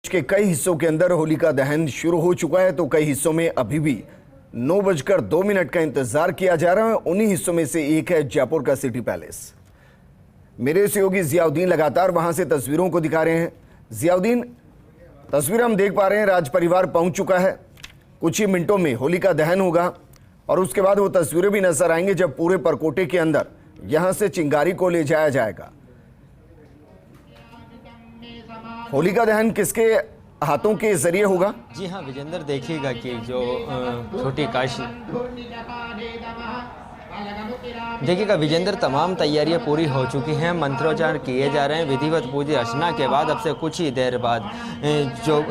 के कई हिस्सों के अंदर होलिका दहन शुरू हो चुका है, तो कई हिस्सों में अभी भी 9:02 का इंतजार किया जा रहा है। उन्हीं हिस्सों में से एक है जयपुर का सिटी पैलेस। मेरे सहयोगी जियाउद्दीन लगातार वहां से तस्वीरों को दिखा रहे हैं। जियाउद्दीन, तस्वीर हम देख पा रहे हैं, राज परिवार पहुंच चुका है। कुछ ही मिनटों में होलिका दहन होगा और उसके बाद वो तस्वीरें भी नजर आएंगे जब पूरे परकोटे के अंदर यहां से चिंगारी को ले जाया जाएगा। होलिका दहन किसके हाथों के जरिए होगा? जी हाँ विजेंद्र, देखिएगा कि जो छोटी काशी देखिएगा विजेंद्र, तमाम तैयारियां पूरी हो चुकी हैं। मंत्रोच्चार किए जा रहे हैं। विधिवत पूजा अर्चना के बाद अब से कुछ ही देर बाद जो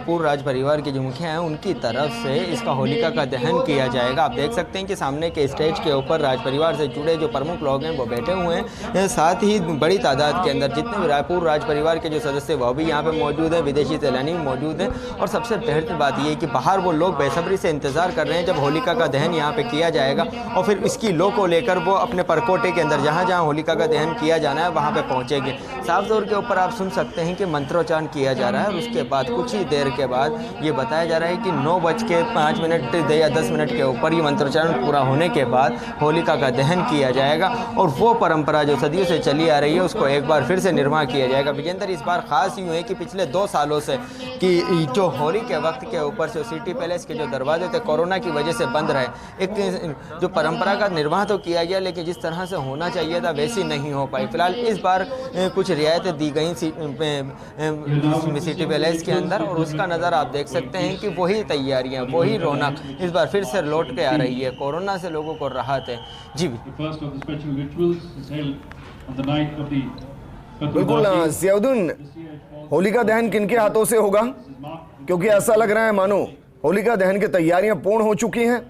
पूर्व राज परिवार के जो मुखिया हैं उनकी तरफ से इसका होलिका का दहन किया जाएगा। आप देख सकते हैं कि सामने के स्टेज के ऊपर राज परिवार से जुड़े जो प्रमुख लोग हैं वो बैठे हुए हैं। साथ ही बड़ी तादाद के अंदर जितने भी पूर्व राज परिवार के जो सदस्य वह भी यहाँ पर मौजूद हैं, विदेशी सैलानी भी मौजूद हैं। और सबसे बेहतर बात यह है कि बाहर वो लोग बेसब्री से इंतजार कर रहे हैं जब होलिका का दहन यहाँ पे किया जाएगा और फिर इसकी लो को लेकर वो अपने परकोटे के अंदर जहाँ जहाँ होलिका का दहन किया जाना है वहाँ पे पहुँचेंगे। साफ तौर के ऊपर आप सुन सकते हैं कि मंत्रोच्चारण किया जा रहा है और उसके बाद कुछ ही देर के बाद ये बताया जा रहा है कि 9:05 या 10 मिनट के ऊपर ये मंत्रोच्चारण पूरा होने के बाद होलिका का दहन किया जाएगा और वो परंपरा जो सदियों से चली आ रही है उसको एक बार फिर से निर्माण किया जाएगा। विजेंद्र, इस बार खास यूँ है कि पिछले 2 सालों से कि जो होली के वक्त के ऊपर से सिटी पैलेस के जो दरवाजे थे कोरोना की वजह से बंद रहे। एक जो परंपरा का निर्वाह तो किया गया लेकिन जिस तरह से होना चाहिए था वैसी नहीं हो पाई। फिलहाल इस बार कुछ रियायतें दी गई सिटी पैलेस के अंदर और उसका नज़ारा आप देख सकते हैं कि वही तैयारियां, वही रौनक इस बार फिर से लौट के आ रही है। कोरोना से लोगों को राहत है। जी बिल्कुल जियाउद्दीन, होलिका दहन किनके हाथों से होगा? क्योंकि ऐसा लग रहा है मानो होलिका दहन की तैयारियां पूर्ण हो चुकी हैं।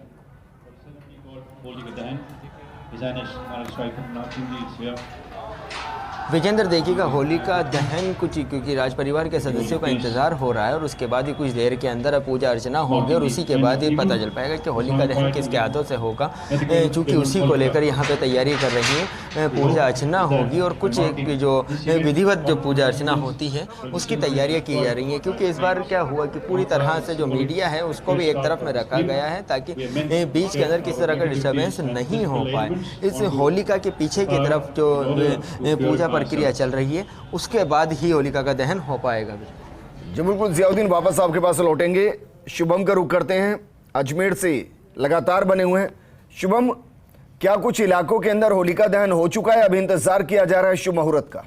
विजेंद्र, देखिएगा होलिका दहन कुछ क्योंकि राज परिवार के सदस्यों का इंतजार हो रहा है और उसके बाद ही कुछ देर के अंदर पूजा अर्चना होगी और उसी के बाद ही पता चल पाएगा कि होलिका दहन किसके हाथों से होगा। चूँकि उसी को लेकर यहाँ पे तैयारी कर रही है, पूजा अर्चना होगी और कुछ जो विधिवत जो पूजा अर्चना होती है उसकी तैयारियाँ की जा रही हैं। क्योंकि इस बार क्या हुआ कि पूरी तरह से जो मीडिया है उसको भी एक तरफ में रखा गया है ताकि बीच के अंदर किसी तरह का डिस्टर्बेंस नहीं हो पाए। इस होलिका के पीछे की तरफ जो पूजा प्रक्रिया चल रही है उसके बाद ही होलिका का दहन हो पाएगा। जी बिल्कुल जियाउद्दीन, वापस आपके पास लौटेंगे। शुभम का रुख करते हैं, अजमेर से लगातार बने हुए हैं। शुभम, क्या कुछ इलाकों के अंदर होलिका दहन हो चुका है, अभी इंतजार किया जा रहा है शुभ मुहूर्त का?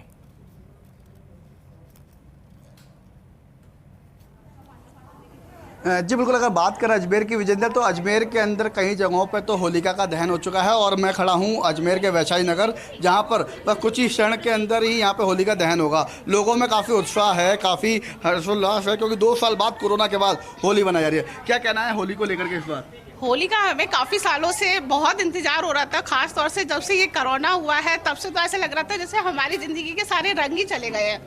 जी बिल्कुल, अगर बात करें अजमेर की विजेंद्र, तो अजमेर के अंदर कई जगहों पर तो होलिका का दहन हो चुका है और मैं खड़ा हूं अजमेर के वैशाली नगर, जहां पर बस कुछ ही क्षण के अंदर ही यहां पे होलिका दहन होगा। लोगों में काफ़ी उत्साह है, काफ़ी हर्षोल्लास है क्योंकि 2 साल बाद कोरोना के बाद होली मनाई जा रही है। क्या कहना है होली को लेकर के इस बार? होली का हमें काफ़ी सालों से बहुत इंतजार हो रहा था, खास तौर से जब से ये कोरोना हुआ है तब से तो ऐसा लग रहा था जैसे हमारी ज़िंदगी के सारे रंग ही चले गए हैं।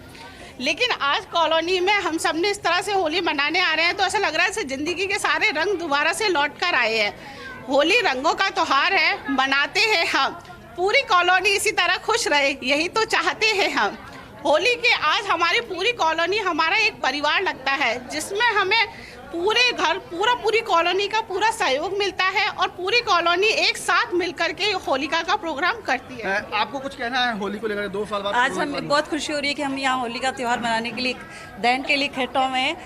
लेकिन आज कॉलोनी में हम सब ने इस तरह से होली मनाने आ रहे हैं तो ऐसा लग रहा है जैसे ज़िंदगी के सारे रंग दोबारा से लौट कर आए हैं। होली रंगों का त्योहार है, मनाते हैं हम, पूरी कॉलोनी इसी तरह खुश रहे, यही तो चाहते हैं हम। होली के आज हमारी पूरी कॉलोनी हमारा एक परिवार लगता है जिसमें हमें पूरे घर पूरी कॉलोनी का पूरा सहयोग मिलता है और पूरी कॉलोनी एक साथ मिलकर के होलिका का प्रोग्राम करती है। आपको कुछ कहना है होली को लेकर? 2 साल बाद आज हमें बहुत खुशी हो रही है कि हम यहाँ होली का त्यौहार मनाने के लिए दहन के लिए इकट्ठा हुए हैं।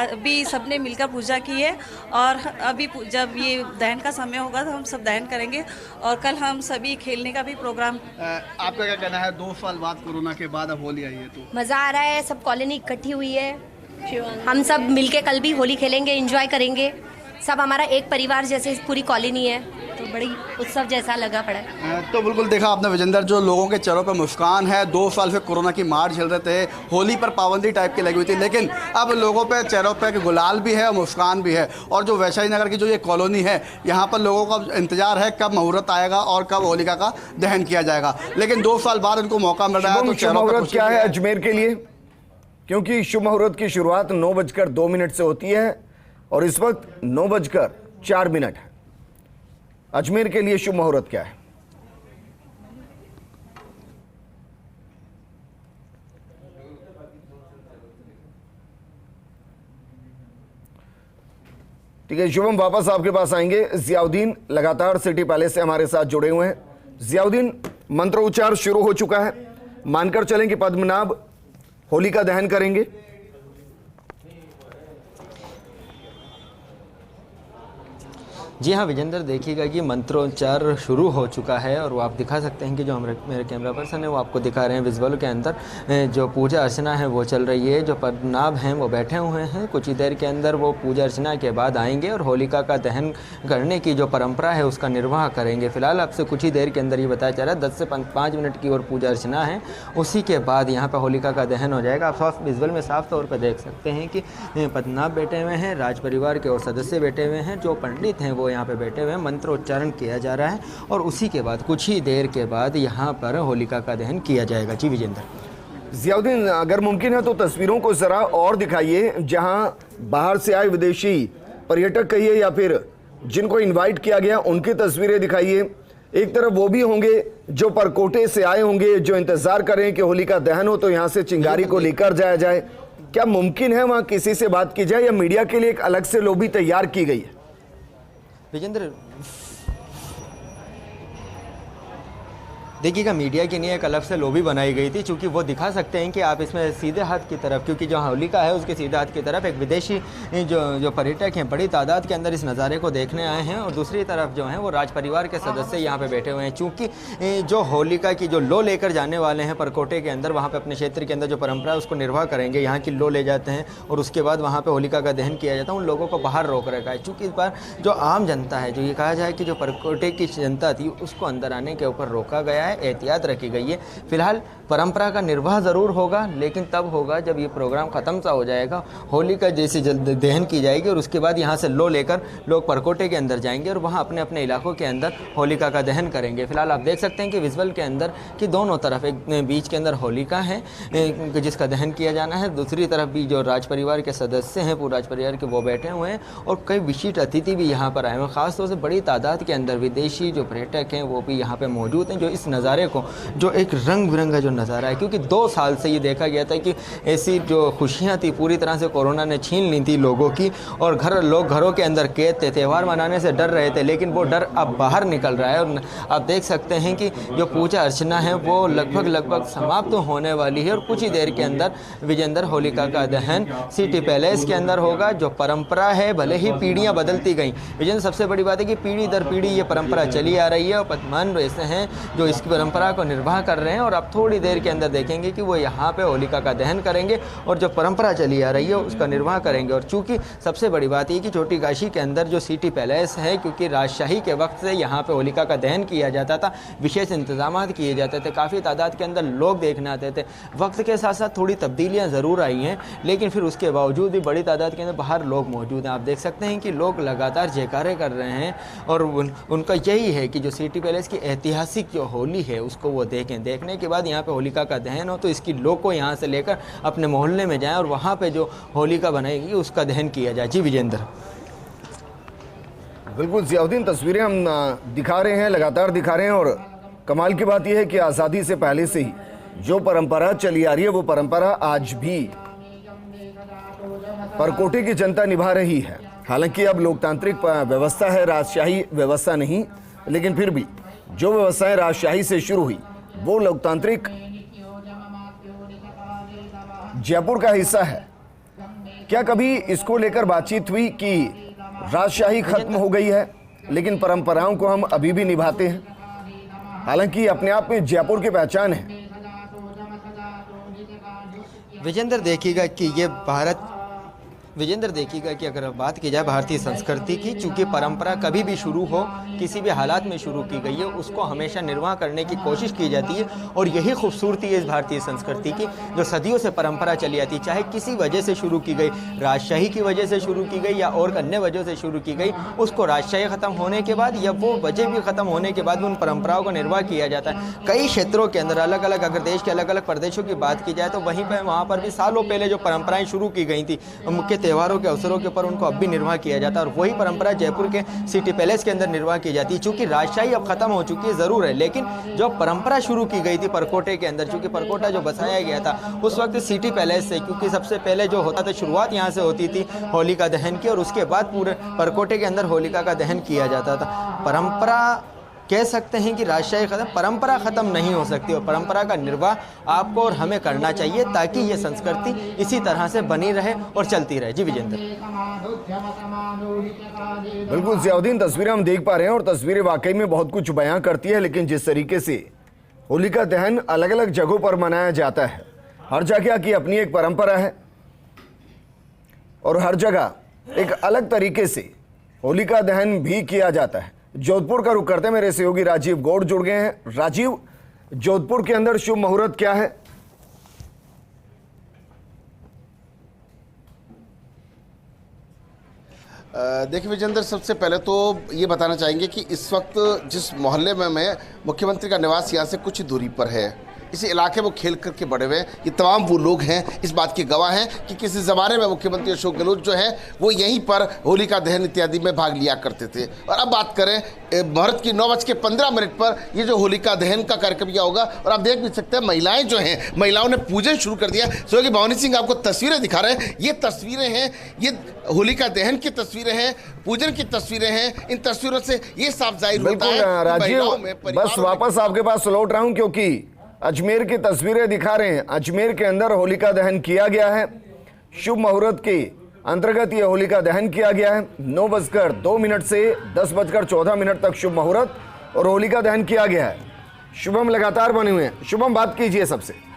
अभी सबने मिलकर पूजा की है और अभी जब ये दहन का समय होगा तो हम सब दहन करेंगे और कल हम सभी खेलने का भी प्रोग्राम। आपका क्या कहना है 2 साल बाद कोरोना के बाद अब होली आई है तो? मज़ा आ रहा है, सब कॉलोनी इकट्ठी हुई है, हम सब मिलके कल भी होली खेलेंगे, एंजॉय करेंगे। सब हमारा एक परिवार जैसे पूरी कॉलोनी है तो बड़ी उत्सव जैसा लगा पड़ा है। तो बिल्कुल देखा आपने विजेंद्र, जो लोगों के चेहरों पर मुस्कान है। 2 साल से कोरोना की मार झेल रहे थे, होली पर पाबंदी टाइप की लगी हुई थी, लेकिन अब लोगों पे चेहरों पे गुलाल भी है और मुस्कान भी है। और जो वैशाली नगर की जो ये कॉलोनी है यहाँ पर लोगों का इंतजार है कब मुहूर्त आएगा और कब होलिका का दहन किया जाएगा। लेकिन 2 साल बाद उनको मौका मिल रहा है तो शुभ मुहूर्त क्या है अजमेर के लिए? क्योंकि शुभ मुहूर्त की शुरुआत 9:02 से होती है और इस वक्त 9:04 है। अजमेर के लिए शुभ मुहूर्त क्या है? ठीक है शुभम, वापस आपके पास आएंगे। जियाउद्दीन लगातार सिटी पैलेस से हमारे साथ जुड़े हुए हैं। जियाउद्दीन, मंत्रोच्चार शुरू हो चुका है, मानकर चलें कि पद्मनाभ होलिका दहन करेंगे। जी हाँ विजेंद्र, देखिएगा कि मंत्रोच्चार शुरू हो चुका है और वो आप दिखा सकते हैं कि जो मेरे कैमरा पर्सन है वो आपको दिखा रहे हैं विजुअल के अंदर जो पूजा अर्चना है वो चल रही है। जो पद्मनाभ हैं वो बैठे हुए हैं, कुछ ही देर के अंदर वो पूजा अर्चना के बाद आएंगे और होलिका का दहन करने की जो परंपरा है उसका निर्वाह करेंगे। फिलहाल आपसे कुछ ही देर के अंदर ये बताया जा रहा है 10 से 5 मिनट की और पूजा अर्चना है, उसी के बाद यहाँ पर होलिका का दहन हो जाएगा। आप साफ विजुअल में साफ तौर पर देख सकते हैं कि पद्मनाभ बैठे हुए हैं, राज परिवार के और सदस्य बैठे हुए हैं, जो पंडित हैं वो यहाँ पे बैठे हुए हैं, मंत्रोच्चारण किया जा रहा है और उसी के बाद कुछ ही देर के बाद यहाँ पर होलिका का दहन किया जाएगा। जी विजेंद्र। जियाउद्दीन, अगर मुमकिन है तो तस्वीरों को जरा और दिखाइए, जहां बाहर से आए विदेशी पर्यटक कहिए या फिर जिनको इनवाइट किया गया उनकी तस्वीरें दिखाइए। एक तरफ वो भी होंगे जो परकोटे से आए होंगे, जो इंतजार कर रहे हैं कि होलिका दहन हो तो यहाँ से चिंगारी को लेकर जाया जाए। क्या मुमकिन है वहां किसी से बात की जाए या मीडिया के लिए एक अलग से लॉबी तैयार की गई है? विजेंद्र, देखिएगा मीडिया के लिए एक अलग से लॉबी बनाई गई थी, क्योंकि वो दिखा सकते हैं कि आप इसमें सीधे हाथ की तरफ, क्योंकि जो होलिका है उसके सीधे हाथ की तरफ एक विदेशी जो पर्यटक हैं बड़ी तादाद के अंदर इस नज़ारे को देखने आए हैं और दूसरी तरफ जो हैं वो राज परिवार के सदस्य यहाँ पे बैठे हुए हैं। चूँकि जो होलिका की जो लो लेकर जाने वाले हैं परकोटे के अंदर, वहाँ पर अपने क्षेत्र के अंदर जो परंपरा है उसको निर्वाह करेंगे, यहाँ की लो ले जाते हैं और उसके बाद वहाँ पर होलिका का दहन किया जाता है। उन लोगों को बाहर रोक रखा है, चूँकि इस बार जो आम जनता है, जो ये कहा जाए कि जो परकोटे की जनता थी उसको अंदर आने के ऊपर रोका गया है, एहतियात रखी गई है। फिलहाल परंपरा का निर्वाह ज़रूर होगा, लेकिन तब होगा जब ये प्रोग्राम ख़त्म सा हो जाएगा, होलिका जैसी जल्द दहन की जाएगी और उसके बाद यहाँ से लो लेकर लोग परकोटे के अंदर जाएंगे और वहाँ अपने अपने इलाकों के अंदर होलिका का दहन करेंगे। फिलहाल आप देख सकते हैं कि विजुअल के अंदर कि दोनों तरफ एक बीच के अंदर होलिका है जिसका दहन किया जाना है, दूसरी तरफ भी जो राज परिवार के सदस्य हैं, पूरा राज परिवार के, वो बैठे हुए हैं और कई विशिष्ट अतिथि भी यहाँ पर आए हुए हैं। ख़ासतौर से बड़ी तादाद के अंदर विदेशी जो पर्यटक हैं वो भी यहाँ पर मौजूद हैं, जो इस नज़ारे को, जो एक रंग बिरंगा जो नज़ारा है, क्योंकि 2 साल से ये देखा गया था कि ऐसी जो खुशियाँ थी पूरी तरह से कोरोना ने छीन ली थी लोगों की और लोग घरों के अंदर कैद थे, त्यौहार मनाने से डर रहे थे, लेकिन वो डर अब बाहर निकल रहा है और आप देख सकते हैं कि जो पूजा अर्चना है वो लगभग समाप्त होने वाली है और कुछ ही देर के अंदर विजेंद्र होलिका का दहन सिटी पैलेस के अंदर होगा। जो परंपरा है, भले ही पीढ़ियाँ बदलती गई विजेंद्र, सबसे बड़ी बात है कि पीढ़ी दर पीढ़ी ये परंपरा चली आ रही है और पद्मनाभ ऐसे हैं जो इस परंपरा को निर्वाह कर रहे हैं और अब थोड़ी देर के अंदर देखेंगे कि वो यहाँ पे होलिका का दहन करेंगे और जो परंपरा चली आ रही है उसका निर्वाह करेंगे। और चूँकि सबसे बड़ी बात ये कि छोटी काशी के अंदर जो सिटी पैलेस है, क्योंकि राजशाही के वक्त से यहाँ पे होलिका का दहन किया जाता था, विशेष इंतजाम किए जाते थे, काफ़ी तादाद के अंदर लोग देखने आते थे। वक्त के साथ साथ थोड़ी तब्दीलियाँ ज़रूर आई हैं, लेकिन फिर उसके बावजूद भी बड़ी तादाद के अंदर बाहर लोग मौजूद हैं। आप देख सकते हैं कि लोग लगातार जयकारे कर रहे हैं और उनका यही है कि जो सिटी पैलेस की ऐतिहासिक जो होली है उसको वो देखें, देखने के बाद यहाँ पे होलिका का दहन हो तो इसकी लोग को यहाँ से लेकर अपने मोहल्ले में जाएं और वहाँ पे जो होलिका बनाएगी उसका दहन किया जाए। जी विजेंद्र। बिल्कुल जियाउद्दीन, तस्वीरें हम दिखा रहे हैं, लगातार दिखा रहे हैं और कमाल की बात यह है कि आज़ादी से पहले से ही जो परंपरा चली आ रही है वो परंपरा आज भी परकोटे की जनता निभा रही है। हालांकि अब लोकतांत्रिक व्यवस्था है, राजशाही व्यवस्था नहीं, लेकिन फिर भी जो व्यवस्थाएं राजशाही से शुरू हुई वो लोकतांत्रिक जयपुर का हिस्सा है। क्या कभी इसको लेकर बातचीत हुई कि राजशाही खत्म हो गई है लेकिन परंपराओं को हम अभी भी निभाते हैं? हालांकि अपने आप में जयपुर की पहचान है। विजेंद्र देखिएगा कि अगर बात की जाए भारतीय संस्कृति की, चूँकि परंपरा कभी भी शुरू हो, किसी भी हालात में शुरू की गई है, उसको हमेशा निर्वाह करने की कोशिश की जाती है और यही खूबसूरती है इस भारतीय संस्कृति की, जो सदियों से परंपरा चली आती है। चाहे किसी वजह से शुरू की गई, राजशाही की वजह से शुरू की गई या और अन्य वजह से शुरू की गई, उसको राजशाही ख़त्म होने के बाद या वो वजह भी ख़त्म होने के बाद उन परंपराओं का निर्वाह किया जाता है। कई क्षेत्रों के अंदर अलग अलग, अगर देश के अलग अलग प्रदेशों की बात की जाए तो वहाँ पर भी सालों पहले जो परंपराएँ शुरू की गई थी, मुख्य त्योहारों के अवसरों के ऊपर उनको अब भी निर्वाह किया जाता है और वही परंपरा जयपुर के सिटी पैलेस के अंदर निर्वाह की जाती है। चूँकि राजशाही अब खत्म हो चुकी है ज़रूर है, लेकिन जो परंपरा शुरू की गई थी परकोटे के अंदर, चूँकि परकोटा जो बसाया गया था उस वक्त सिटी पैलेस से, क्योंकि सबसे पहले जो होता था शुरुआत यहाँ से होती थी होलिका दहन की और उसके बाद पूरे परकोटे के अंदर होलिका का दहन किया जाता था। परंपरा कह सकते हैं कि राजशाही खत्म, परंपरा ख़त्म नहीं हो सकती और परंपरा का निर्वाह आपको और हमें करना चाहिए ताकि ये संस्कृति इसी तरह से बनी रहे और चलती रहे। जी विजेंद्र। बिल्कुल ज़ियाउद्दीन, तस्वीरें हम देख पा रहे हैं और तस्वीरें वाकई में बहुत कुछ बयां करती है, लेकिन जिस तरीके से होलिका दहन अलग अलग जगहों पर मनाया जाता है, हर जगह की अपनी एक परंपरा है और हर जगह एक अलग तरीके से होलिका दहन भी किया जाता है। जोधपुर का रुख करते हैं, मेरे सहयोगी राजीव गौड़ जुड़ गए हैं। राजीव, जोधपुर के अंदर शुभ मुहूर्त क्या है? देखिए विजेंद्र, सबसे पहले तो ये बताना चाहेंगे कि इस वक्त जिस मोहल्ले में मैं मुख्यमंत्री का निवास यहाँ से कुछ ही दूरी पर है, इसी इलाके में खेल करके बड़े हुए ये तमाम वो लोग हैं, इस बात के गवाह हैं कि किसी ज़माने में मुख्यमंत्री अशोक गहलोत जो है वो यहीं पर होलिका दहन इत्यादि में भाग लिया करते थे। और अब बात करें मुहूर्त की 9:15 पर ये जो होलिका दहन का कार्यक्रम किया होगा और आप देख भी सकते हैं महिलाएं जो हैं, महिलाओं ने पूजन शुरू कर दिया। सहयोगी भवानी सिंह आपको तस्वीरें दिखा रहे हैं, ये तस्वीरें हैं, ये होलिका दहन की तस्वीरें हैं, पूजन की तस्वीरें हैं। इन तस्वीरों से ये साफ जाहिर होता है कि महिलाओं में बस वापस आपके पास लौट रहा हूं क्योंकि अजमेर की तस्वीरें दिखा रहे हैं। अजमेर के अंदर होलिका दहन किया गया है, शुभ मुहूर्त के अंतर्गत ये होलिका दहन किया गया है। 9:02 से 10:14 तक शुभ मुहूर्त और होलिका दहन किया गया है। शुभम लगातार बने हुए हैं। शुभम, बात कीजिए सबसे।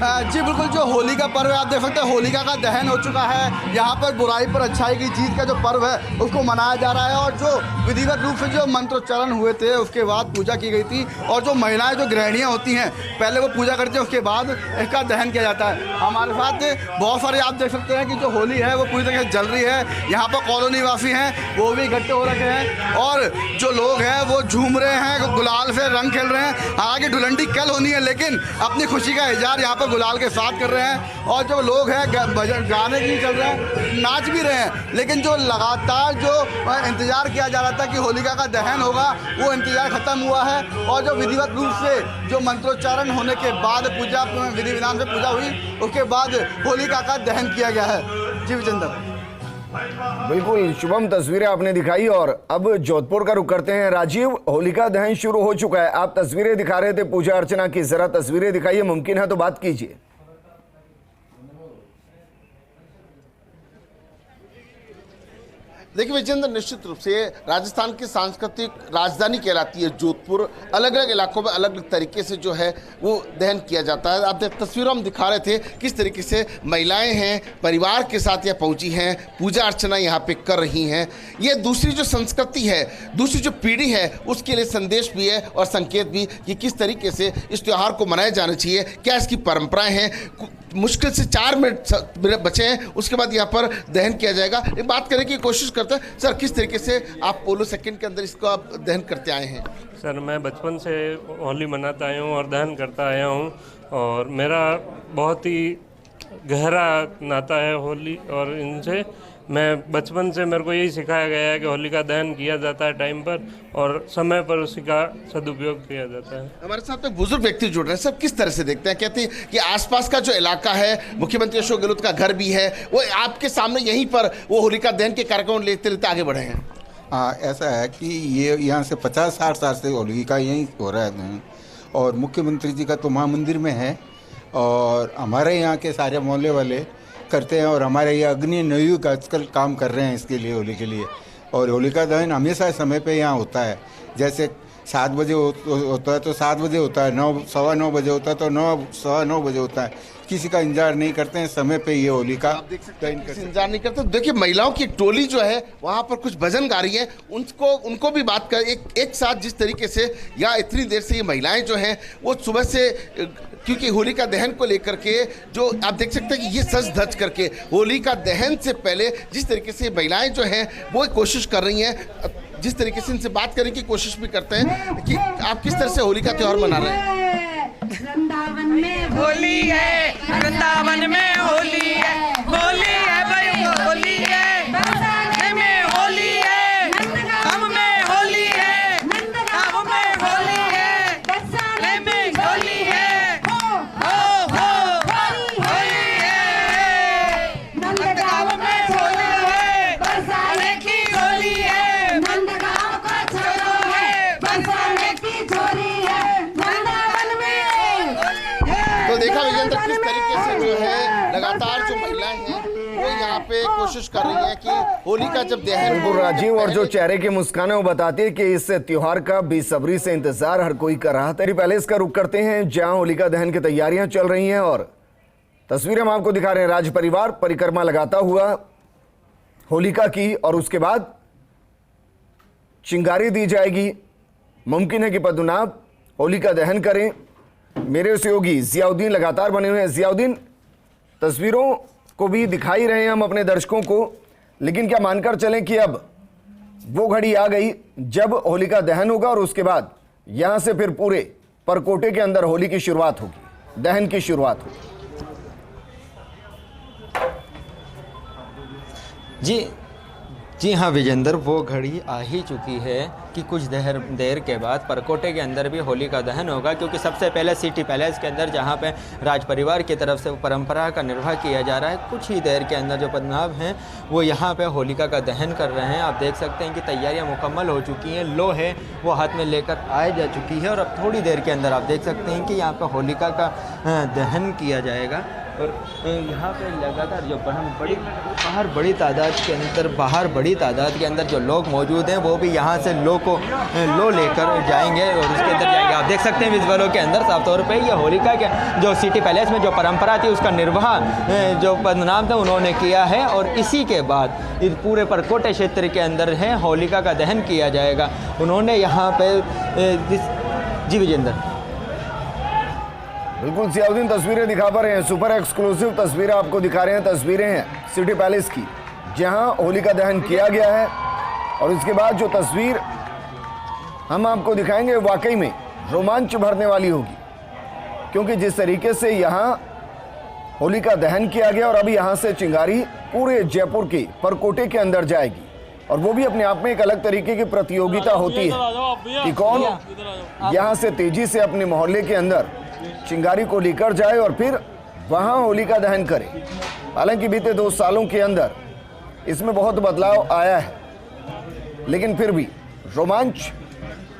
जी बिल्कुल, जो होली का पर्व है आप देख सकते हैं, होलिका का दहन हो चुका है। यहाँ पर बुराई पर अच्छाई की जीत का जो पर्व है उसको मनाया जा रहा है और जो विधिवत रूप से जो मंत्रोच्चारण हुए थे उसके बाद पूजा की गई थी और जो महिलाएं जो गृहिणियाँ होती हैं पहले वो पूजा करती हैं, उसके बाद इसका दहन किया जाता है। हमारे साथ बहुत सारे आप देख सकते हैं कि जो होली है वो पूरी तरह से जल रही है। यहाँ पर कॉलोनी वासी हैं वो भी इकट्ठे हो रखे हैं और जो लोग हैं वो झूम रहे हैं, गुलाल से रंग खेल रहे हैं। हालांकि धुलंडी कल होनी है लेकिन अपनी खुशी का इजहार यहाँ पर गुलाल के साथ कर रहे हैं और जो लोग हैं गाने भी चल रहे हैं, नाच भी रहे हैं। लेकिन जो लगातार जो इंतजार किया जा रहा था कि होलिका का दहन होगा वो इंतजार खत्म हुआ है और जो विधिवत रूप से जो मंत्रोच्चारण होने के बाद पूजा विधि विधान से पूजा हुई उसके बाद होलिका का दहन किया गया है। जी विजेंद्र। बिल्कुल शुभम, तस्वीरें आपने दिखाई और अब जोधपुर का रुख करते हैं। राजीव, होलिका दहन शुरू हो चुका है, आप तस्वीरें दिखा रहे थे पूजा अर्चना की, जरा तस्वीरें दिखाइए, मुमकिन है तो बात कीजिए। देखिए विजेंद्र, निश्चित रूप से राजस्थान की सांस्कृतिक राजधानी कहलाती है जोधपुर। अलग अलग इलाकों में अलग अलग तरीके से जो है वो दहन किया जाता है। आप तस्वीरों में दिखा रहे थे किस तरीके से महिलाएं हैं परिवार के साथ यहाँ पहुंची हैं, पूजा अर्चना यहाँ पे कर रही हैं। ये दूसरी जो संस्कृति है, दूसरी जो पीढ़ी है उसके लिए संदेश भी है और संकेत भी कि किस तरीके से इस त्यौहार को मनाया जाना चाहिए, क्या इसकी परंपराएं हैं। मुश्किल से 4 मिनट बचे हैं, उसके बाद यहाँ पर दहन किया जाएगा। एक बात करने की कोशिश करते हैं सर, किस तरीके से आप पोलो सेकंड के अंदर इसको आप दहन करते आए हैं? सर मैं बचपन से होली मनाता आया हूँ और दहन करता आया हूँ और मेरा बहुत ही गहरा नाता है होली और इनसे। मैं बचपन से मेरे को यही सिखाया गया है कि होली का दहन किया जाता है टाइम पर और समय पर उसी का सदुपयोग किया जाता है। हमारे साथ एक बुजुर्ग व्यक्ति जुड़ रहे हैं, सब किस तरह से देखते हैं? कहते हैं कि आसपास का जो इलाका है, मुख्यमंत्री अशोक गहलोत का घर भी है, वो आपके सामने यहीं पर वो होलिका दहन के कार्यक्रम लेते लेते आगे बढ़े हैं। हाँ, ऐसा है कि ये यहाँ से 50-60 साल से होलिका यहीं हो रहा है और मुख्यमंत्री जी का तो महामंदिर में है और हमारे यहाँ के सारे मोहल्ले वाले करते हैं और हमारे ये अग्नि नवयुग आजकल काम कर रहे हैं इसके लिए, होली के लिए। और होलिका दहन हमेशा समय पे यहाँ होता है, जैसे 7 बजे होता है तो 7 बजे होता है, 9 सवा 9 बजे होता है तो 9 सवा 9 बजे होता है। किसी का इंतजार नहीं करते हैं, समय पे ये होली का इंतजार नहीं करते। देखिए महिलाओं की टोली जो है वहाँ पर कुछ भजन गा रही है, उनको भी बात कर एक साथ जिस तरीके से या इतनी देर से ये महिलाएं जो हैं वो सुबह से, क्योंकि होली का दहन को लेकर के जो आप देख सकते हैं कि ये सज धज करके होली का दहन से पहले जिस तरीके से महिलाएं जो हैं वो कोशिश कर रही हैं, जिस तरीके से इनसे बात करने की कोशिश भी करते हैं कि आप किस तरह से होली का त्यौहार मना रहे हैं। होली है, वृंदावन में होली है, होली है भाई होली है, बरसाने में होली है, हम में होली है, गाँव में होली है, बरसाने में होली है, हो होली है, नंदगांव में होली है, बरसाने की होली है, नंदगांव का छोरो है, बरसाने की छोरी है, वृंदावन में तो देखा विजेंद्र किस तरीके से जो है लगातार जो महिलाएं हैं वो यहाँ पे कोशिश कर रही हैं कि होली का जब दहन बिल्कुल राजीव, और जो चेहरे की मुस्कान है वो बताती है कि इस त्योहार का बेसब्री से इंतजार हर कोई कर रहा था। पैलेस का रुख करते हैं जहां होलिका दहन की तैयारियां चल रही हैं और तस्वीरें हम आपको दिखा रहे हैं। राज परिवार परिक्रमा लगाता हुआ होलिका की, और उसके बाद चिंगारी दी जाएगी। मुमकिन है कि पद्मनाभ होलिका दहन करें। मेरे सहयोगी जियाउद्दीन लगातार बने हुए हैं। जियाउद्दीन, तस्वीरों को भी दिखाई रहे हैं हम अपने दर्शकों को, लेकिन क्या मानकर चलें कि अब वो घड़ी आ गई जब होलिका दहन होगा और उसके बाद यहां से फिर पूरे परकोटे के अंदर होली की शुरुआत होगी, दहन की शुरुआत होगी। जी हाँ विजेंद्र, वो घड़ी आ ही चुकी है कि कुछ देर के बाद परकोटे के अंदर भी होली का दहन होगा, क्योंकि सबसे पहले सिटी पैलेस के अंदर जहाँ पे राज परिवार की तरफ से परंपरा का निर्वाह किया जा रहा है, कुछ ही देर के अंदर जो पद्मनाभ हैं वो यहाँ पे होलिका का दहन कर रहे हैं। आप देख सकते हैं कि तैयारियाँ मुकम्मल हो चुकी हैं। लो है वो हाथ में लेकर आ जा चुकी है और अब थोड़ी देर के अंदर आप देख सकते हैं कि यहाँ पर होलिका का दहन किया जाएगा। और यहाँ पे लगातार जो बाहर बड़ी तादाद के अंदर जो लोग मौजूद हैं वो भी यहाँ से लो लेकर जाएंगे और उसके अंदर जाएंगे। आप देख सकते हैं विजुअलों के अंदर साफ तौर पे ये होलिका के जो सिटी पैलेस में जो परंपरा थी उसका निर्वाह जो पद्मनाभ थे उन्होंने किया है, और इसी के बाद इस पूरे परकोटे क्षेत्र के अंदर है होलिका का दहन किया जाएगा। उन्होंने यहाँ पे जी विजेंद्र, बिल्कुल जियाउद्दीन तस्वीरें दिखा पा रहे हैं, सुपर एक्सक्लूसिव तस्वीरें आपको दिखा रहे हैं। तस्वीरें हैं सिटी पैलेस की जहां होलिका दहन किया गया है, और इसके बाद जो तस्वीर हम आपको दिखाएंगे वाकई में रोमांच भरने वाली होगी, क्योंकि जिस तरीके से यहां होलिका दहन किया गया और अभी यहां से चिंगारी पूरे जयपुर के परकोटे के अंदर जाएगी, और वो भी अपने आप में एक अलग तरीके की प्रतियोगिता होती है कि कौन यहां से तेजी से अपने मोहल्ले के अंदर चिंगारी को लेकर जाए और फिर वहां होलिका दहन करे। हालांकि बीते 2 सालों के अंदर इसमें बहुत बदलाव आया है, लेकिन फिर भी रोमांच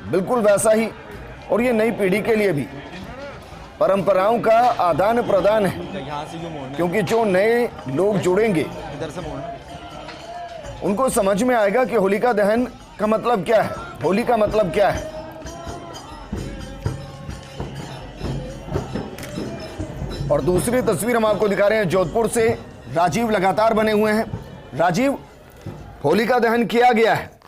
बिल्कुल वैसा ही, और ये नई पीढ़ी के लिए भी परंपराओं का आदान प्रदान है, क्योंकि जो नए लोग जुड़ेंगे उनको समझ में आएगा कि होलिका दहन का मतलब क्या है, होली का मतलब क्या है। और दूसरी तस्वीर हम आपको दिखा रहे हैं जोधपुर से। राजीव लगातार बने हुए हैं। राजीव, होलिका दहन किया गया है,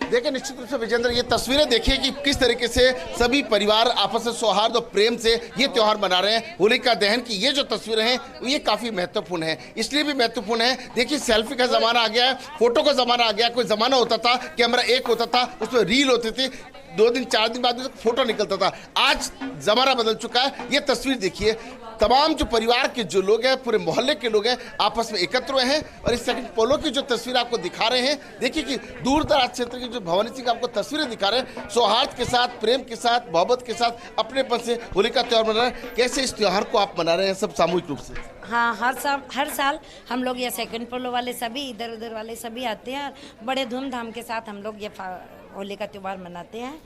देखिए निश्चित रूप से विजेंद्र ये तस्वीरें देखिए कि किस तरीके से सभी परिवार आपस में सौहार्द और प्रेम से ये त्यौहार मना रहे हैं। होलिका दहन की ये जो तस्वीरें हैं ये काफ़ी महत्वपूर्ण है, इसलिए भी महत्वपूर्ण है। देखिए सेल्फी का ज़माना आ गया है, फोटो का ज़माना आ गया। कोई ज़माना होता था कैमरा एक होता था, उसमें रील होती थी, 2 दिन 4 दिन बाद फोटो निकलता था। आज ज़माना बदल चुका है। ये तस्वीर देखिए, तमाम जो परिवार के जो लोग हैं, पूरे मोहल्ले के लोग हैं, आपस में एकत्र हुए हैं। और इस सेकंड पोलो की जो तस्वीर आपको दिखा रहे हैं, देखिए कि दूर दराज क्षेत्र की जो भवानी सिंह आपको तस्वीरें दिखा रहे हैं, सौहार्द के साथ, प्रेम के साथ, मोहब्बत के साथ, अपनेपन से होलिका त्यौहार मना रहे हैं। कैसे इस त्यौहार को आप मना रहे हैं सब सामूहिक रूप से? हाँ, हर साल हम लोग ये सेकंड पोलो वाले सभी, इधर उधर वाले सभी आते हैं, बड़े धूमधाम के साथ हम लोग ये होली का त्यौहार मनाते हैं।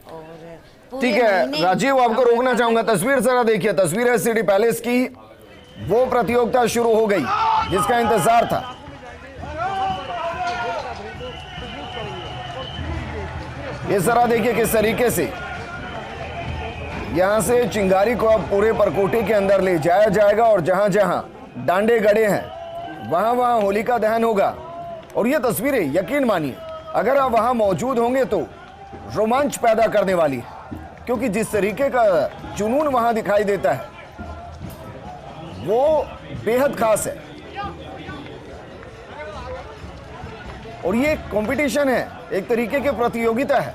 और ठीक है राजीव, आपको रोकना चाहूंगा। तस्वीर जरा देखिए, तस्वीर है सिटी पैलेस की। वो प्रतियोगिता शुरू हो गई जिसका इंतजार था। ये जरा देखिए किस तरीके से यहां से चिंगारी को अब पूरे परकोटे के अंदर ले जाया जाएगा, और जहां जहां डांडे गड़े हैं वहां वहां होलिका दहन होगा। और ये तस्वीरें यकीन मानिए अगर आप वहां मौजूद होंगे तो रोमांच पैदा करने वाली है, क्योंकि जिस तरीके का जुनून वहां दिखाई देता है वो बेहद खास है। और ये कंपटीशन है एक तरीके की प्रतियोगिता है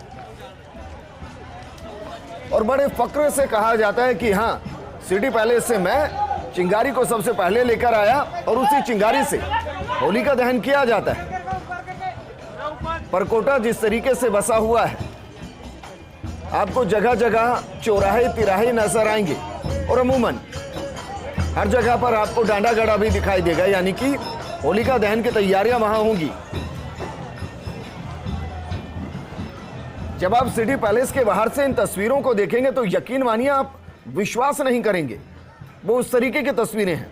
और बड़े फक्र से कहा जाता है कि हाँ, सिटी पैलेस से मैं चिंगारी को सबसे पहले लेकर आया और उसी चिंगारी से होलिका दहन किया जाता है। परकोटा जिस तरीके से बसा हुआ है, आपको जगह जगह चौराहे तिराहे नजर आएंगे और अमूमन हर जगह पर आपको डांडा गड़ा भी दिखाई देगा, यानी कि होलिका दहन की तैयारियां वहां होंगी। जब आप सिटी पैलेस के बाहर से इन तस्वीरों को देखेंगे तो यकीन मानिए आप विश्वास नहीं करेंगे, वो उस तरीके की तस्वीरें हैं,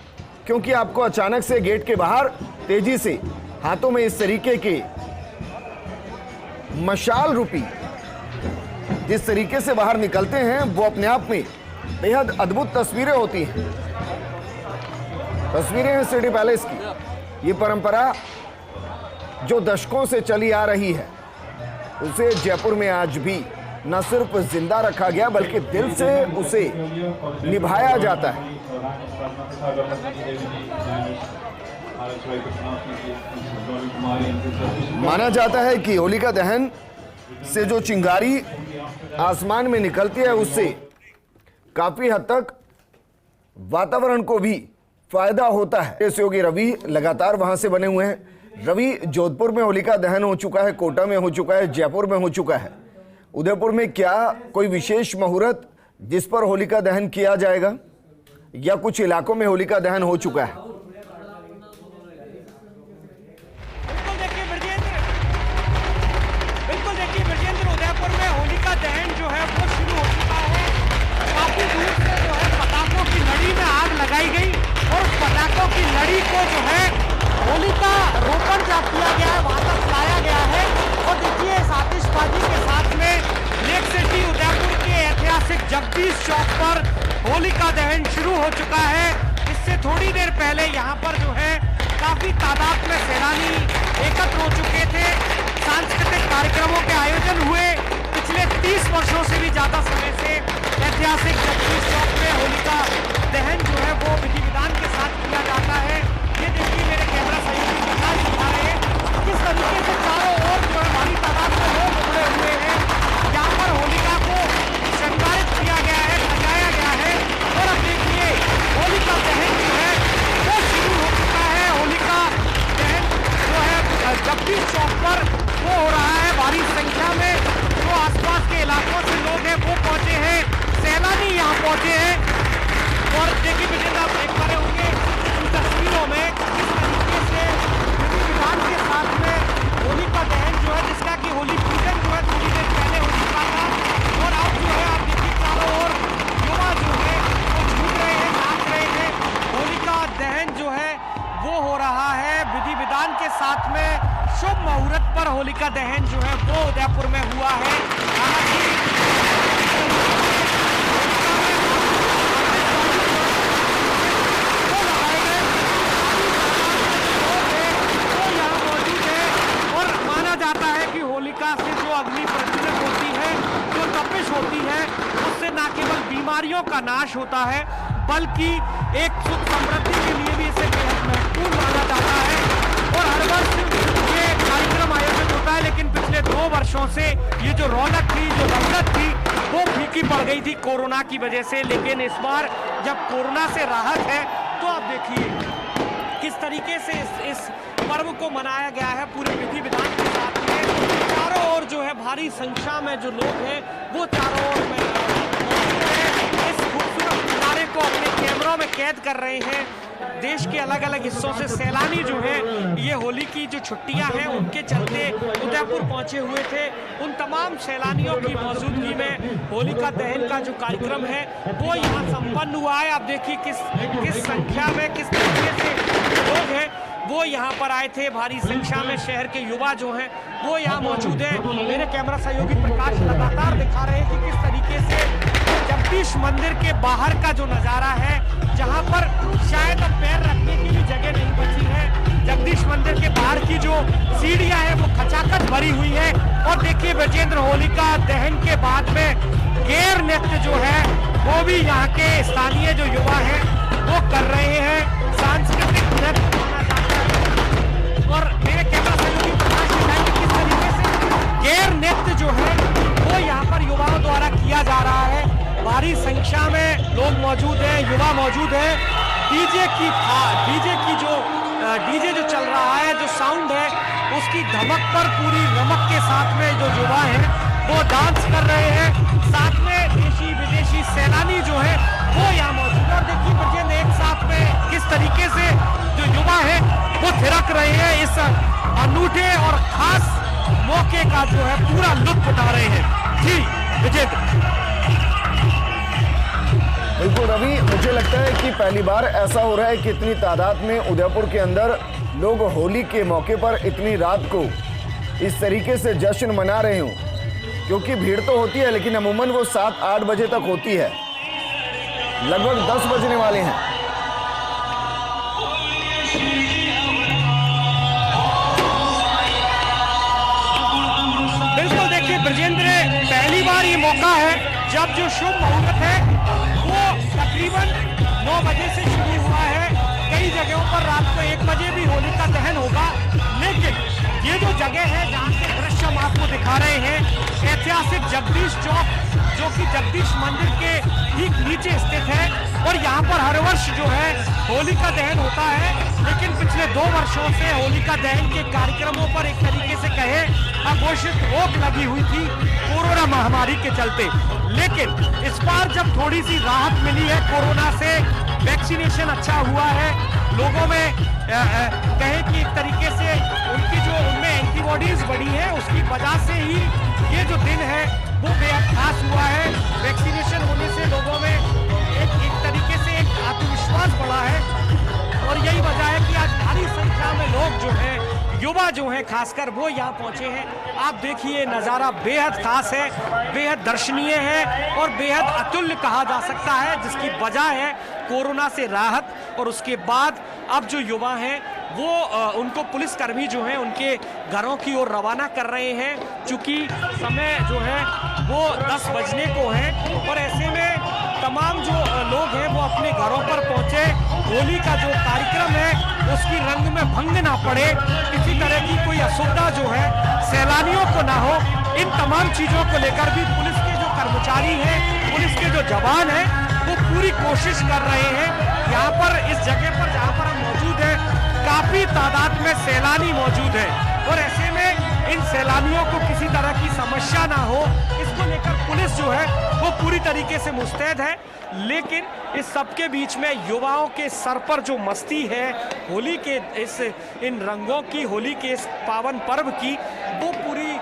क्योंकि आपको अचानक से गेट के बाहर तेजी से हाथों में इस तरीके के मशाल रूपी जिस तरीके से बाहर निकलते हैं वो अपने आप में बेहद अद्भुत तस्वीरें होती हैं। तस्वीरें हैं सिटी पैलेस की। ये परंपरा जो दशकों से चली आ रही है, उसे जयपुर में आज भी न सिर्फ जिंदा रखा गया बल्कि दिल से उसे निभाया जाता है। माना जाता है कि होलिका दहन से जो चिंगारी आसमान में निकलती है उससे काफी हद तक वातावरण को भी फायदा होता है। सहयोगी रवि लगातार वहां से बने हुए हैं। रवि, जोधपुर में होलिका दहन हो चुका है, कोटा में हो चुका है, जयपुर में हो चुका है, उदयपुर में क्या कोई विशेष मुहूर्त जिस पर होलिका दहन किया जाएगा या कुछ इलाकों में होलिका दहन हो चुका है? बिल्कुल देखिए विजेंद्र, उदयपुर में होलिका दहन जो है वो शुरू हो चुका है। काफी दूर से जो है पटाखों की लड़ी में आग लगाई गई और उस पटाखों की लड़ी को जो है होलिका रोपण जब किया गया है वहां तक लाया गया है। और देखिए इस आतिशबाजी के साथ में लेक सिटी उदयपुर के ऐतिहासिक जगदीश चौक पर होलिका दहन शुरू हो चुका है। इससे थोड़ी देर पहले यहाँ पर जो है काफी तादाद में सैलानी एकत्र हो चुके थे। सांस्कृतिक कार्यक्रमों के आयोजन हुए। पिछले 30 वर्षों से भी ज्यादा समय से ऐतिहासिक जगदीश चौक में होलिका दहन जो है वो विधि विधान के साथ किया जाता है। ये देखिए मेरे कैमरा सहयोगी प्रकाश दिखा रहे हैं किस तरीके से चारों ओर जो है भारी तादाद में लोग उमड़े हुए हैं। यहाँ पर होलिका को श्रृंगारित किया गया है, सजाया गया है और अब देखिए होलिका दहन जो है वो शुरू हो चुका है। होलिका दहन जो है जगदीश चौक पर वो हो रहा है। भारी संख्या में जो आसपास के इलाकों से लोग हैं वो पहुंचे हैं, सैलानी यहाँ पहुंचे हैं। और देखिए विजेंद्र, आप देख पा रहे होंगे इन तस्वीरों में किस तरीके से विधि विधान के साथ में होलिका दहन जो है, जिसका कि होली पूजन जो है थोड़ी देर पहले हो चुका था। और अब जो है आप देखिए चारों ओर युवा जो है वो झूम रहे हैं, नाच रहे हैं। होलिका दहन जो है वो हो रहा है विधि विधान के साथ में। शुभ मुहूर्त पर होलिका दहन जो है वो उदयपुर में हुआ है। जाता है कि होलिका से जो अग्नि प्रज्वलित होती है, जो तपिश होती है, उससे न केवल बीमारियों का नाश होता है बल्कि एक सुख समृद्धि के लिए भी इसे बेहद महत्वपूर्ण माना जाता है। और हर वर्ष ये कार्यक्रम आयोजित होता है, लेकिन पिछले 2 वर्षों से ये जो रौनक थी, जो रौनक थी, वो फीकी पड़ गई थी कोरोना की वजह से। लेकिन इस बार जब कोरोना से राहत है तो आप देखिए किस तरीके से इस पर्व को मनाया गया है पूरे विधि विधान के साथ में। चारों ओर जो है भारी संख्या में जो लोग हैं वो चारों ओर में इस खूबसूरत नज़ारे को अपने कैमरों में कैद कर रहे हैं। देश के अलग अलग हिस्सों से सैलानी जो है ये होली की जो छुट्टियां हैं उनके चलते उदयपुर पहुंचे हुए थे। उन तमाम सैलानियों की मौजूदगी में होलिका दहन का जो कार्यक्रम है वो यहाँ संपन्न हुआ है। आप देखिए किस संख्या में, किस तरीके से लोग हैं वो यहाँ पर आए थे। भारी संख्या में शहर के युवा जो हैं वो यहाँ मौजूद हैं। मेरे कैमरा सहयोगी प्रकाश लगातार दिखा रहे हैं कि किस तरीके से जगदीश मंदिर के बाहर का जो नज़ारा है, जहाँ पर शायद अब पैर रखने की भी जगह नहीं बची है। जगदीश मंदिर के बाहर की जो सीढ़ियाँ हैं वो खचाखच भरी हुई है। और देखिए विजेंद्र, होलिका दहन के बाद में गेर नृत्य जो है वो भी यहाँ के स्थानीय जो युवा हैं वो कर रहे हैं। सांस्कृतिक नृत्य माना जाता है। और मेरे कैमरा सहयोगी प्रकाश दिखाएंगे किस तरीके से गेर नृत्य जो है वो यहाँ पर युवाओं द्वारा किया जा रहा है। भारी संख्या में लोग मौजूद हैं, युवा मौजूद हैं। डीजे जो चल रहा है, जो साउंड है, उसकी धमक पर पूरी रमक के साथ में जो युवा हैं वो डांस कर रहे हैं। साथ में देशी विदेशी सैलानी जो है वो यहाँ मौजूद है। और देखिए ब्रजेंद्र, एक साथ में किस तरीके से जो युवा है वो थिरक रहे हैं, इस अनूठे और खास मौके का जो है पूरा लुत्फ उठा रहे हैं। जी विजेंद्र। बिल्कुल रवि, मुझे लगता है कि पहली बार ऐसा हो रहा है कि इतनी तादाद में उदयपुर के अंदर लोग होली के मौके पर इतनी रात को इस तरीके से जश्न मना रहे हों, क्योंकि भीड़ तो होती है लेकिन अमूमन वो 7-8 बजे तक होती है। लगभग 10 बजने वाले हैं। बिल्कुल, देखिए ब्रजेंद्र, पहली बार ये मौका है जब जो शुभ मुहूर्त है वो तकरीबन 9 बजे से शुरू हुआ है। कई जगहों पर रात को 1 बजे भी होली का दहन होगा, लेकिन ये जो जगह है जहाँ के दृश्य हम आपको दिखा रहे हैं, ऐतिहासिक जगदीश चौक, जो कि जगदीश मंदिर के ठीक नीचे स्थित है। और यहाँ पर हर वर्ष जो है होली का दहन होता है, लेकिन पिछले 2 वर्षों से होली का दहन के कार्यक्रमों पर एक तरीके से कहे अघोषित रोक लगी हुई थी कोरोना महामारी के चलते। लेकिन इस बार जब थोड़ी सी राहत मिली है कोरोना से, वैक्सीनेशन अच्छा हुआ है, लोगों में कहें कि एक तरीके से उनमें एंटीबॉडीज बढ़ी है, उसकी वजह से ही ये जो दिन है वो बेहद खास हुआ है। वैक्सीनेशन होने से लोगों में एक तरीके से एक आत्मविश्वास बढ़ा है और यही वजह है कि आज भारी संख्या में लोग जो है, युवा जो है खासकर, वो यहाँ पहुंचे हैं। आप देखिए नज़ारा बेहद खास है, बेहद दर्शनीय है और बेहद अतुल्य कहा जा सकता है, जिसकी वजह है कोरोना से राहत। और उसके बाद अब जो युवा हैं वो उनको पुलिसकर्मी जो हैं उनके घरों की ओर रवाना कर रहे हैं, चूँकि समय जो है वो 10 बजने को है। और ऐसे में तमाम जो लोग हैं वो अपने घरों पर पहुँचे। होली का जो कार्यक्रम है उसकी रंग में भंग ना पड़े, किसी तरह की कोई असुविधा जो है सैलानियों को ना हो, इन तमाम चीज़ों को लेकर भी पुलिस के जो कर्मचारी हैं, पुलिस के जो जवान हैं, वो पूरी कोशिश कर रहे हैं। यहाँ पर इस जगह पर जहाँ पर हम मौजूद हैं, काफ़ी तादाद में सैलानी मौजूद है और ऐसे में इन सैलानियों को किसी तरह की समस्या ना हो, इसको लेकर पुलिस जो है वो पूरी तरीके से मुस्तैद है। लेकिन इस सबके बीच में युवाओं के सर पर जो मस्ती है होली के इन रंगों की, होली के इस पावन पर्व की, वो पूरी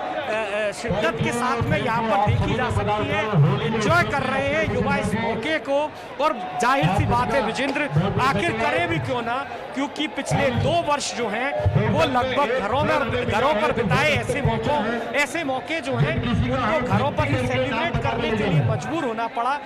शिद्दत के साथ में यहाँ पर देखी जा सकती है। एंजॉय कर रहे हैं युवा इस मौके को। और जाहिर सी बात है विजेंद्र, आखिर करें भी क्यों ना, क्योंकि पिछले 2 वर्ष जो हैं वो लगभग घरों पर बिताए। ऐसे मौके जो हैं उनको घरों पर ही सेलिब्रेट करने के लिए मजबूर होना पड़ा।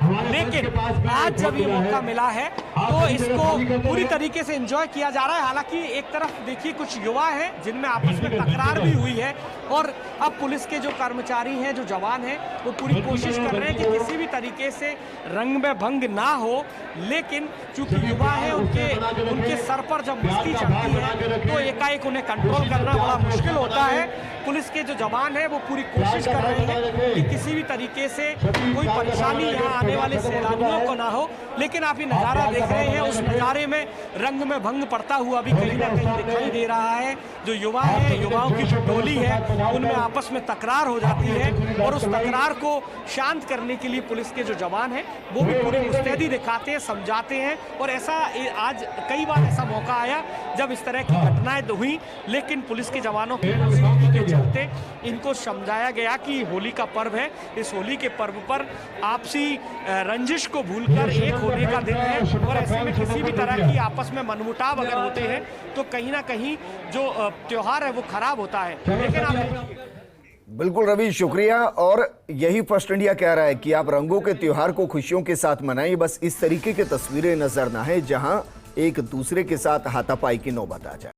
लेकिन आज जब ये मौका मिला है तो इसको पूरी तरीके से एंजॉय किया जा रहा है। हालांकि एक तरफ देखिए कुछ युवा हैं जिनमें आपस में तकरार भी हुई है और अब पुलिस के जो कर्मचारी हैं, जो जवान हैं, वो पूरी कोशिश कर रहे हैं कि किसी भी तरीके से रंग में भंग ना हो। लेकिन चूंकि युवा है, उनके सर पर जब मस्ती चढ़ती है तो एकाएक उन्हें कंट्रोल करना बड़ा मुश्किल होता है। पुलिस के जो जवान हैं वो पूरी कोशिश कर रहे हैं कि किसी भी तरीके से कोई परेशानी यहाँ आने वाले सैलानियों को ना हो। लेकिन आप ये नज़ारा देख रहे हैं, उस नज़ारे में रंग में भंग पड़ता हुआ भी कहीं ना कहीं दिखाई दे रहा है। जो युवा है, युवाओं की जो टोली है, उनमें आपस में तकरार हो जाती है और उस तकरार को शांत करने के लिए पुलिस के जो जवान हैं वो भी पूरी मुस्तैदी दिखाते हैं, समझाते हैं। और ऐसा आज कई बार ऐसा मौका आया जब इस तरह की घटनाएं हुई, लेकिन पुलिस के जवानों के चलते इनको समझाया गया कि होली का पर्व है, इस होली के पर्व पर आपसी रंजिश को भूलकर एक होने का दिन है। और ऐसे में किसी भी तरह की आपस में मनमुटाव अगर होते हैं तो कहीं ना कहीं जो त्योहार है वो खराब होता है। लेकिन आप बिल्कुल रवि, शुक्रिया। और यही फर्स्ट इंडिया कह रहा है कि आप रंगों के त्योहार को खुशियों के साथ मनाएं, बस इस तरीके की तस्वीरें नजर ना है जहां एक दूसरे के साथ हाथापाई की नौबत आ जाए।